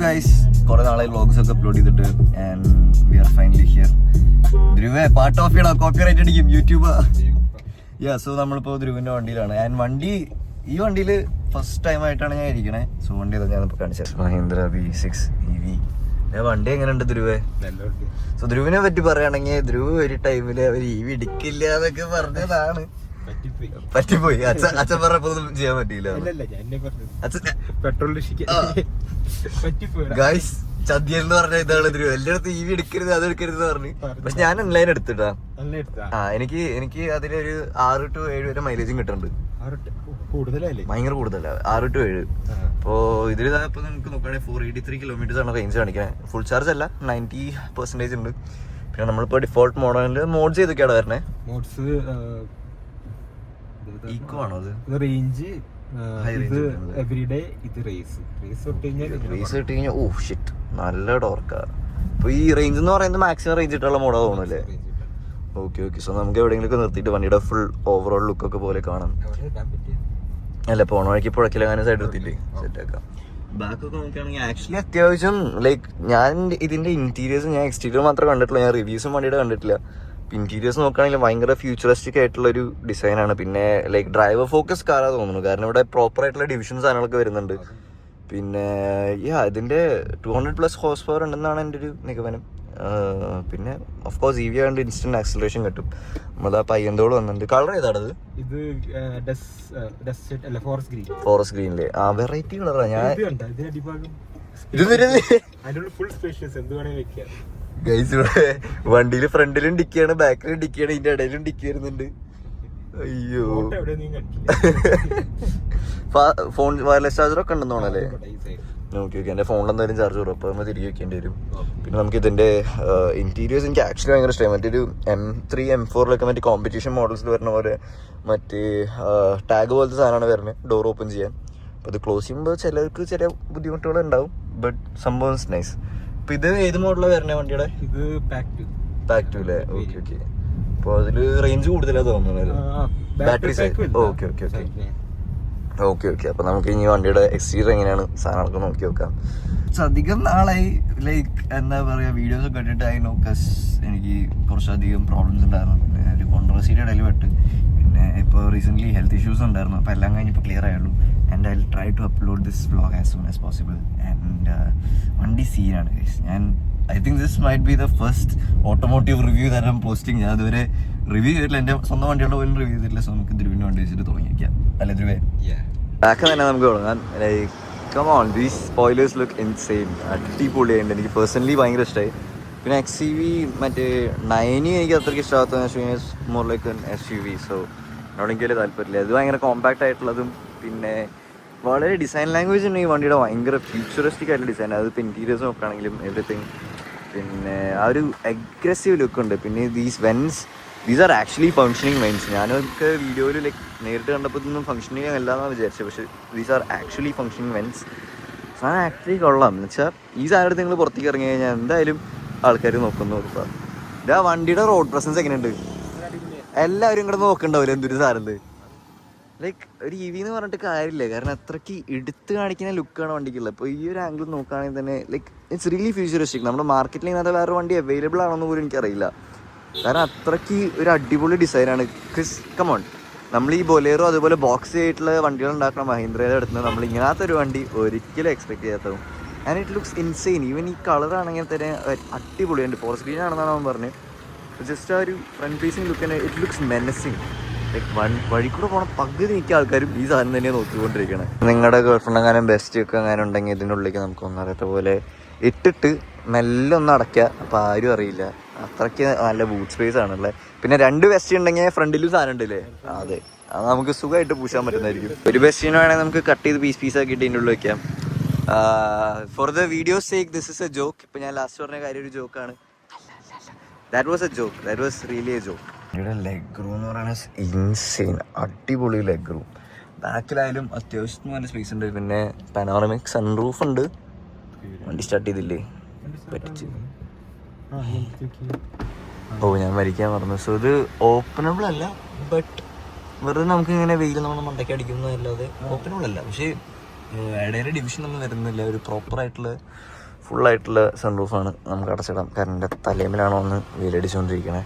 Guys, കുറെ നാളായി vlogs ഒക്കെ അപ്ലോഡ് ചെയ്തിട്ട് and we are finally here. ധ്രുവേ പാട്ട് ഓഫ് ചെയ്യണം, കോപ്പിറൈറ്റ് അടിക്കും യൂട്യൂബ്. സോ നമ്മളിപ്പോൾ ധ്രുവിന്റെ വണ്ടിയിലാണ്. ആൻഡ് ഈ വണ്ടിയിൽ ഫസ്റ്റ് ടൈം ആയിട്ടാണ് ഞാൻ ഇരിക്കണേ. സോ വണ്ടി ഞാനിപ്പോൾ കാണിച്ചത് മഹീന്ദ്ര V6 EV. വണ്ടി എങ്ങനെയുണ്ട് ധ്രുവേ? സോ ധ്രുവിനെ പറ്റി പറയുകയാണെങ്കിൽ ധ്രുവ് ഒരു ടൈമില് അവർ EV എടുക്കില്ല എന്നൊക്കെ പറഞ്ഞതാണ്. പറ്റിപ്പോയി. അച്ഛൻ പറഞ്ഞപ്പോ ഒന്നും ചെയ്യാൻ പറ്റിയില്ല. ഗൈസ്, ചതിയൽ എന്ന് പറഞ്ഞ ഇതാണ് ധ്രുവ്. എല്ലായിടത്തും EV എടുക്കരുത്, അത് എടുക്കരുത് പറഞ്ഞു. പക്ഷെ ഞാൻ ഓൺലൈൻ എടുത്തിട്ടാ. എനിക്ക് അതിലൊരു 6 to 7 വരെ മൈലേജും കിട്ടുന്നുണ്ട്. ഭയങ്കര കൂടുതലാണ്, 6 to 7. അപ്പോ ഇതിലിപ്പോ നമുക്ക് നോക്കുകയാണെങ്കിൽ 483 കിലോമീറ്റേഴ്സ് ആണ് റേഞ്ച് കാണിക്കുന്നത്. ഫുൾ ചാർജ് അല്ല, 90% ഉണ്ട്. പിന്നെ നമ്മളിപ്പോ ഡിഫോൾട്ട് മോഡലില് മോഡ്സ് ഏതൊക്കെയാണ് വരണേ? മോഡ്സ് ഈക്കോ ആണോ അത്? റേഞ്ച് എവരിഡേ, ഇത് റേസ് ഇട്ട് കഴിഞ്ഞാൽ ഓ ഷിറ്റ്, നല്ല ടോർക്കാ. അപ്പൊ ഈ റേഞ്ച് എന്ന് പറയുന്നത് മാക്സിമം റേഞ്ച് ഇട്ടുള്ള മോഡാ തോന്നുന്നല്ലേ? ഓക്കെ. സോ നമുക്ക് എവിടെയെങ്കിലും നിർത്തിയിട്ട് വണ്ടിയുടെ ഫുൾ ഓവറോൾ ലുക്കൊക്കെ പോലെ കാണാം. അല്ല, പോണ വഴിക്ക് പുഴക്കിലങ്ങനെ സൈഡ് എടുത്തിട്ട് സെറ്റ് ആക്കാം. ബാക്കൊക്കെ നോക്കുകയാണെങ്കിൽ ആക്ച്വലി അത്യാവശ്യം ലൈക്ക് ഞാൻ ഇതിന്റെ ഇന്റീരിയേഴ്സ് ഞാൻ എക്സ്റ്റീരിയർ മാത്രമേ കണ്ടിട്ടുള്ളൂ. ഞാൻ റിവ്യൂസും വണ്ടിയുടെ കണ്ടിട്ടില്ല. ഇന്റീരിയേഴ്സ് നോക്കുകയാണെങ്കിൽ ഭയങ്കര ഫ്യൂച്ചറിസ്റ്റിക് ആയിട്ടുള്ള ഒരു ഡിസൈനാണ്. പിന്നെ ലൈക്ക് ഡ്രൈവർ ഫോക്കസ് കാറാ തോന്നുന്നു, കാരണം ഇവിടെ പ്രോപ്പർ ആയിട്ടുള്ള ഡിവിഷൻ സാധനങ്ങളൊക്കെ വരുന്നുണ്ട്. പിന്നെ ഇതിന്റെ 200+ ഹോഴ്സ് പവർ ഉണ്ടെന്നാണ് എൻ്റെ ഒരു നിഗമനം. പിന്നെ ഓഫ് കോഴ്സ് EV ആയതുകൊണ്ട് ഇൻസ്റ്റന്റ് ആക്സിലറേഷൻ കിട്ടും. നമ്മളാ പയ്യന്തോട് വന്നിട്ടുണ്ട്. കളർ ഏതാണത്? ഇത് ഫോറസ്റ്റ് ഗ്രീനില്. വെറൈറ്റി കളറാ. ഞാൻ ഗൈസ്, ഇവിടെ വണ്ടിയിൽ ഫ്രണ്ടിലും ഡിക്കിയാണ്, ബാക്കിലും ഡിക്കിയാണ്, ഇതിന്റെ ഇടയിലും ഡിക്കി വരുന്നുണ്ട്. അയ്യോ, ഫോൺ വയർലെസ് ചാർജർ ഒക്കെ ഉണ്ടെന്ന് തോന്നല്ലേ? ഓക്കെ. എന്റെ ഫോണിൽ എന്തായാലും ചാർജ് കുറവ്, അപ്പോൾ നമ്മൾ തിരികെ വെക്കേണ്ടി വരും. പിന്നെ നമുക്ക് ഇതിന്റെ ഇന്റീരിയേഴ്സ് എനിക്ക് ആക്ച്വലി ഭയങ്കര ഇഷ്ടമായി. മറ്റൊരു M3 M4 മറ്റേ കോമ്പറ്റീഷൻ മോഡൽസിൽ വരുന്ന പോലെ മറ്റേ ടാഗ് പോലത്തെ സാധനമാണ് വരുന്നത്, ഡോർ ഓപ്പൺ ചെയ്യാൻ. അപ്പോൾ ഇത് ക്ലോസ് ചെയ്യുമ്പോൾ ചിലർക്ക് ചെറിയ ബുദ്ധിമുട്ടുകൾ ഉണ്ടാവും, ബട്ട് സംഭവം നൈസ്. അപ്പൊ ഇത് ഏത് മോഡലാണ് വരുന്നത് വണ്ടിയുടെ? ഇത് പാക്ക് 2 അല്ലേ? ഓക്കെ. അപ്പോൾ അതില് റേഞ്ച് കൂടുതലാ തോന്നുന്നത്, ബാറ്ററി സൈഡ്. ഓക്കെ. അപ്പൊ നമുക്ക് ഇനി വണ്ടിയുടെ എക്സ്റ്റീരിയർ എങ്ങനെയാണ് സാധനങ്ങളൊക്കെ നോക്കി നോക്കാം. അധികം നാളായി ലൈക്ക് എന്താ പറയാ, വീഡിയോസ് ഒക്കെ ഇട്ടിട്ട് ആയി നോക്കസ് എനിക്ക് കുറച്ചധികം പ്രോബ്ലംസ് ഉണ്ടായിരുന്നു. പിന്നെ ഒരു കോൺട്രവേഴ്സിയുടെ ഇടയിൽ പെട്ട്. പിന്നെ ഇപ്പോൾ റീസെൻ്റ്ലി ഹെൽത്ത് ഇഷ്യൂസ് ഉണ്ടായിരുന്നു. അപ്പോൾ എല്ലാം കഴിഞ്ഞപ്പോൾ ക്ലിയർ ആയുള്ളൂ. And I will try to upload this vlog as soon as possible. And വണ്ടി സീനാണ് guys. I think this might be the first automotive review തരം പോസ്റ്റിംഗ്. ഞാൻ അതുവരെ റിവ്യൂ ചെയ്തിട്ടില്ല, എൻ്റെ സ്വന്തം വണ്ടിയുടെ പോലും റിവ്യൂ ചെയ്തിട്ടില്ല. സോ നമുക്ക് ധ്രുവിൻ്റെ വണ്ടി വെച്ചിട്ട് തുടങ്ങിയിരിക്കാം അല്ലേ ധ്രുവേ? ബാക്ക് തന്നെ നമുക്ക് തുടങ്ങാം. Like come on, these spoilers look insane. അടിപൊളിയായിട്ട് എനിക്ക് പേഴ്സണലി ഭയങ്കര ഇഷ്ടമായി. പിന്നെ XUV മറ്റേ 9 എനിക്ക് അത്രയ്ക്ക് ഇഷ്ടമാകാത്ത മോർ ലൈക്ക് SUV. സോ എന്നോട് എനിക്ക് വലിയ താല്പര്യമില്ല. ഇത് ഭയങ്കര കോമ്പാക്ട് ആയിട്ടുള്ളതും പിന്നെ വളരെ ഡിസൈൻ ലാംഗ്വേജ് ഉണ്ട് ഈ വണ്ടിയുടെ. ഭയങ്കര ഫ്യൂച്ചറിസ്റ്റിക് ആയിട്ടുള്ള ഡിസൈൻ. അതിപ്പോൾ ഇൻറ്റീരിയേഴ്സ് നോക്കുകയാണെങ്കിലും എവറിത്തിങ്. പിന്നെ ആ ഒരു അഗ്രസീവ് ലുക്ക് ഉണ്ട്. പിന്നെ these are actually functioning vents. ഞാനൊക്കെ വീഡിയോയിൽ ലൈക്ക് നേരിട്ട് കണ്ടപ്പോൾ ഇതൊന്നും ഫങ്ഷനിങ് അല്ലാന്നാണ് വിചാരിച്ചത്. പക്ഷേ these are actually functioning vents. സാധനം ആക്ച്വലി കൊള്ളാം. എന്ന് വെച്ചാൽ ഈ സാധനത്തിൽ നിങ്ങൾ പുറത്തേക്ക് ഇറങ്ങി കഴിഞ്ഞാൽ എന്തായാലും ആൾക്കാർ നോക്കുന്നു. ഇതാ വണ്ടിയുടെ റോഡ് പ്രസൻസ് എങ്ങനെയുണ്ട്? എല്ലാവരും ഇങ്ങോട്ട് നോക്കണ്ടാവില്ല എന്തൊരു സാധനം. ലൈക്ക് ഒരു EV എന്ന് പറഞ്ഞിട്ട് കാര്യമില്ല, കാരണം അത്രയ്ക്ക് എടുത്ത് കാണിക്കുന്ന ലുക്കാണ് വണ്ടിക്കുള്ളത്. ഇപ്പോൾ ഈ ഒരു ആംഗിൾ നോക്കുകയാണെങ്കിൽ തന്നെ ലൈക്ക് ഇറ്റ്സ് റിയലി ഫ്യൂച്ചറിസ്റ്റിക്. നമ്മുടെ മാർക്കറ്റിൽ ഇന്നത്തെ വേറെ വണ്ടി അവൈലബിൾ ആണെന്ന് പോലും എനിക്കറിയില്ല, കാരണം അത്രയ്ക്ക് ഒരു അടിപൊളി ഡിസൈനാണ്. കമോൺ, നമ്മൾ ഈ ബൊലേറോ അതുപോലെ ബോക്സ് ആയിട്ടുള്ള വണ്ടികൾ ഉണ്ടാക്കുന്ന മഹീന്ദ്രയുടെ അടുത്ത് നമ്മൾ ഇങ്ങനത്തെ ഒരു വണ്ടി ഒരിക്കലും എക്സ്പെക്ട് ചെയ്യാത്തതും. And it looks insane. Even ഈ കളറാണെങ്കിൽ തന്നെ അടിപൊളിയുണ്ട്. ഫോറസ്റ്റ് ഗ്രീൻ ആണെന്നാണ് അവൻ പറഞ്ഞത്. ജസ്റ്റ് ആ ഒരു ഫ്രണ്ട് ഫേസിങ് ലുക്ക് തന്നെ ഇറ്റ് ലുക്സ് മെനസിങ്. ലൈക്ക് വഴി കൂടെ പോകണ പകുതി മിക്ക ആൾക്കാരും ഈ സാധനം തന്നെയാണ് നോക്കിക്കൊണ്ടിരിക്കണേ. നിങ്ങളുടെ ഗേൾഫ്രണ്ട് എങ്ങാനും ബെസ്റ്റ് ഒക്കെ അങ്ങനെ ഉണ്ടെങ്കിൽ ഇതിൻ്റെ ഉള്ളിലേക്ക് നമുക്ക് ഒന്നറിയാത്ത പോലെ ഇട്ടിട്ട് മെല്ലെ ഒന്ന് അടയ്ക്കുക. അപ്പോൾ ആരും അറിയില്ല. അത്രയ്ക്ക് നല്ല ബൂട്ട് സ്പേസ് ആണല്ലേ. പിന്നെ 2 വെസ്റ്റ് ഉണ്ടെങ്കിൽ ഫ്രണ്ടിലും സാധനം ഉണ്ടല്ലേ, അതെ, അത് നമുക്ക് സുഖമായിട്ട് പൂശാൻ പറ്റുന്നതായിരിക്കും. ഒരു വെസ്റ്റിന് വേണമെങ്കിൽ നമുക്ക് കട്ട് ചെയ്ത് പീസ് ആക്കിയിട്ട് ഇതിൻ്റെ ഉള്ളിൽ വെക്കാം. For the video sake this is a joke. ഇപ്പം ഞാൻ ലാസ്റ്റ് പറഞ്ഞ കാര്യം ഒരു ജോക്കാണ്. That was a joke. That was really a joke. ഇവിടെ ലെഗ് റൂം എന്ന് പറയുന്നത് ഇൻസെയിൻ. അടിപൊളി ലെഗ് റൂം. ബാക്കിലായാലും അത്യാവശ്യം നല്ല സ്പേസ് ഉണ്ട്. പിന്നെ പനോറമിക് സൺറൂഫ് ഉണ്ട്. വണ്ടി സ്റ്റാർട്ട് ചെയ്തില്ലേ? പറ്റിച്ച്. ഞാൻ മരിക്കാൻ പറഞ്ഞു. സോ ഇത് ഓപ്പണബിൾ അല്ല, ബട്ട് വെറുതെ നമുക്ക് ഇങ്ങനെ വെയിൽ നമ്മൾ മണ്ടയ്ക്ക് അടിക്കുന്നതല്ലാതെ ഓപ്പണബിൾ അല്ല. പക്ഷേ ഇടയിൽ ഡിവിഷൻ ഒന്നും വരുന്നില്ല. ഒരു പ്രോപ്പറായിട്ടുള്ള ഫുള്ളായിട്ടുള്ള സൺറൂഫാണ് നമുക്ക് അടച്ചിടാം. കാരണം എൻ്റെ തലേമിലാണോ ഒന്ന് വെയിലടിച്ചുകൊണ്ടിരിക്കണേ.